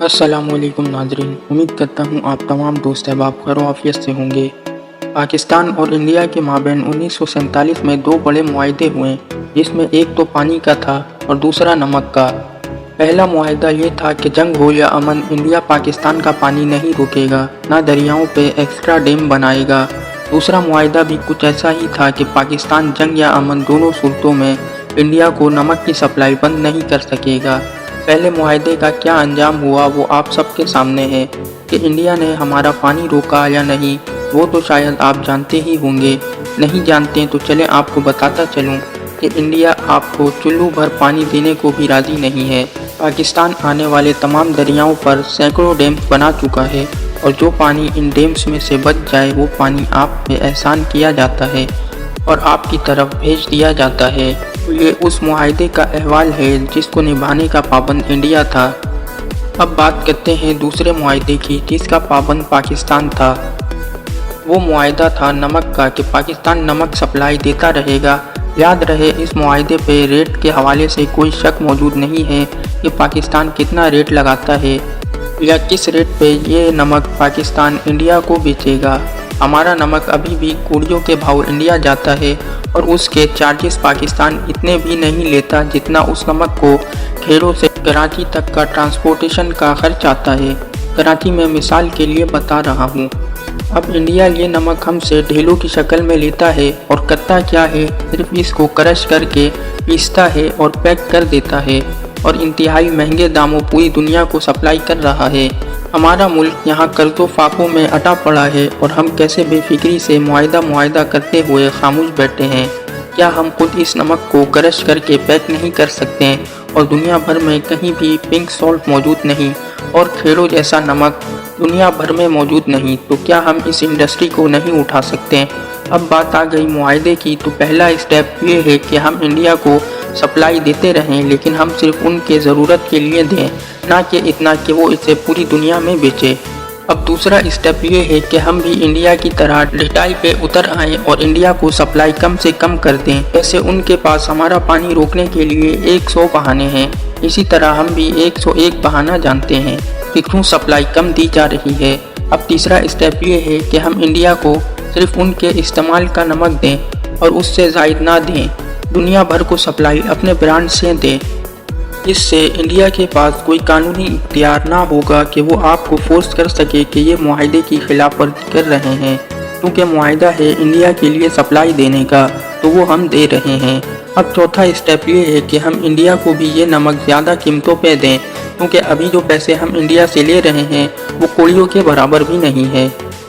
अस्सलामुअलैकुम नाज़रीन, उम्मीद करता हूँ आप तमाम दोस्त अहबाब खैर आफियत से होंगे। पाकिस्तान और इंडिया के माबैन 1947 में दो बड़े मुआहदे हुए, जिसमें एक तो पानी का था और दूसरा नमक का। पहला मुआहदा ये था कि जंग हो या अमन, इंडिया पाकिस्तान का पानी नहीं रोकेगा, ना दरियाओं पे एक्स्ट्रा डैम बनाएगा। दूसरा मुआहदा भी कुछ ऐसा ही था कि पाकिस्तान जंग या अमन दोनों सूरतों में इंडिया को नमक की सप्लाई बंद नहीं कर सकेगा। पहले मुआहदे का क्या अंजाम हुआ वो आप सबके सामने है कि इंडिया ने हमारा पानी रोका या नहीं, वो तो शायद आप जानते ही होंगे। नहीं जानते तो चले आपको बताता चलूँ कि इंडिया आपको चुल्लू भर पानी देने को भी राज़ी नहीं है। पाकिस्तान आने वाले तमाम दरियाओं पर सैकड़ों डैम बना चुका है और जो पानी इन डैम्स में से बच जाए वो पानी आप पे एहसान किया जाता है और आपकी तरफ भेज दिया जाता है। तो ये उस मुआहदे का अहवाल है जिसको निभाने का पाबंद इंडिया था। अब बात करते हैं दूसरे मुआहदे की जिसका पाबंद पाकिस्तान था। वो मुआहदा था नमक का कि पाकिस्तान नमक सप्लाई देता रहेगा। याद रहे, इस मुआहदे पे रेट के हवाले से कोई शक मौजूद नहीं है कि पाकिस्तान कितना रेट लगाता है या किस रेट पे ये नमक पाकिस्तान इंडिया को बेचेगा। हमारा नमक अभी भी कूड़ियों के भाव इंडिया जाता है और उसके चार्जेस पाकिस्तान इतने भी नहीं लेता जितना उस नमक को खेड़ों से कराची तक का ट्रांसपोर्टेशन का खर्च आता है। कराची में मिसाल के लिए बता रहा हूँ। अब इंडिया ये नमक हमसे ढेलों की शक्ल में लेता है और करता क्या है, सिर्फ इसको क्रश करके पीसता है और पैक कर देता है और इंतहाई महंगे दामों पूरी दुनिया को सप्लाई कर रहा है। हमारा मुल्क यहाँ कर्जों फाकों में अटा पड़ा है और हम कैसे बेफिक्री से मुआहदा करते हुए खामोश बैठे हैं। क्या हम खुद इस नमक को क्रश करके पैक नहीं कर सकते हैं? और दुनिया भर में कहीं भी पिंक सॉल्ट मौजूद नहीं और खेड़ों जैसा नमक दुनिया भर में मौजूद नहीं, तो क्या हम इस इंडस्ट्री को नहीं उठा सकते? अब बात आ गई मुआहदे की, तो पहला स्टेप ये है कि हम इंडिया को सप्लाई देते रहें, लेकिन हम सिर्फ उनके ज़रूरत के लिए दें, ना कि इतना कि वो इसे पूरी दुनिया में बेचे। अब दूसरा स्टेप ये है कि हम भी इंडिया की तरह डिटेल पे उतर आएँ और इंडिया को सप्लाई कम से कम कर दें। जैसे उनके पास हमारा पानी रोकने के लिए 100 बहाने हैं, इसी तरह हम भी 101 बहाना जानते हैं कि क्यों सप्लाई कम दी जा रही है। अब तीसरा स्टेप ये है कि हम इंडिया को सिर्फ उनके इस्तेमाल का नमक दें और उससे ज़ायद ना दें, दुनिया भर को सप्लाई अपने ब्रांड से दें। इससे इंडिया के पास कोई कानूनी इख्तियार ना होगा कि वो आपको फोर्स कर सके कि ये मुआहदे की खिलाफवर्जी कर रहे हैं, क्योंकि मुआहदा है इंडिया के लिए सप्लाई देने का, तो वो हम दे रहे हैं। अब चौथा स्टेप ये है कि हम इंडिया को भी ये नमक ज़्यादा कीमतों पे दें, क्योंकि अभी जो पैसे हम इंडिया से ले रहे हैं वो कौड़ियों के बराबर भी नहीं है।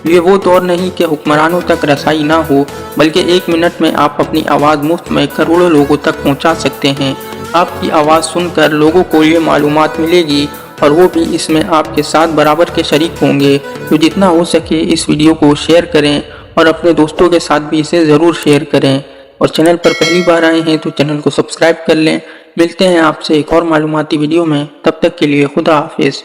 ये वो दौर नहीं कि हुक्मरानों तक रसाई ना हो, बल्कि 1 मिनट में आप अपनी आवाज़ मुफ्त में करोड़ों लोगों तक पहुंचा सकते हैं। आपकी आवाज़ सुनकर लोगों को ये मालूमात मिलेगी और वो भी इसमें आपके साथ बराबर के शरीक होंगे। तो जितना हो सके इस वीडियो को शेयर करें और अपने दोस्तों के साथ भी इसे ज़रूर शेयर करें। और चैनल पर पहली बार आए हैं तो चैनल को सब्सक्राइब कर लें। मिलते हैं आपसे एक और मालूमाती वीडियो में, तब तक के लिए खुदा हाफिज़।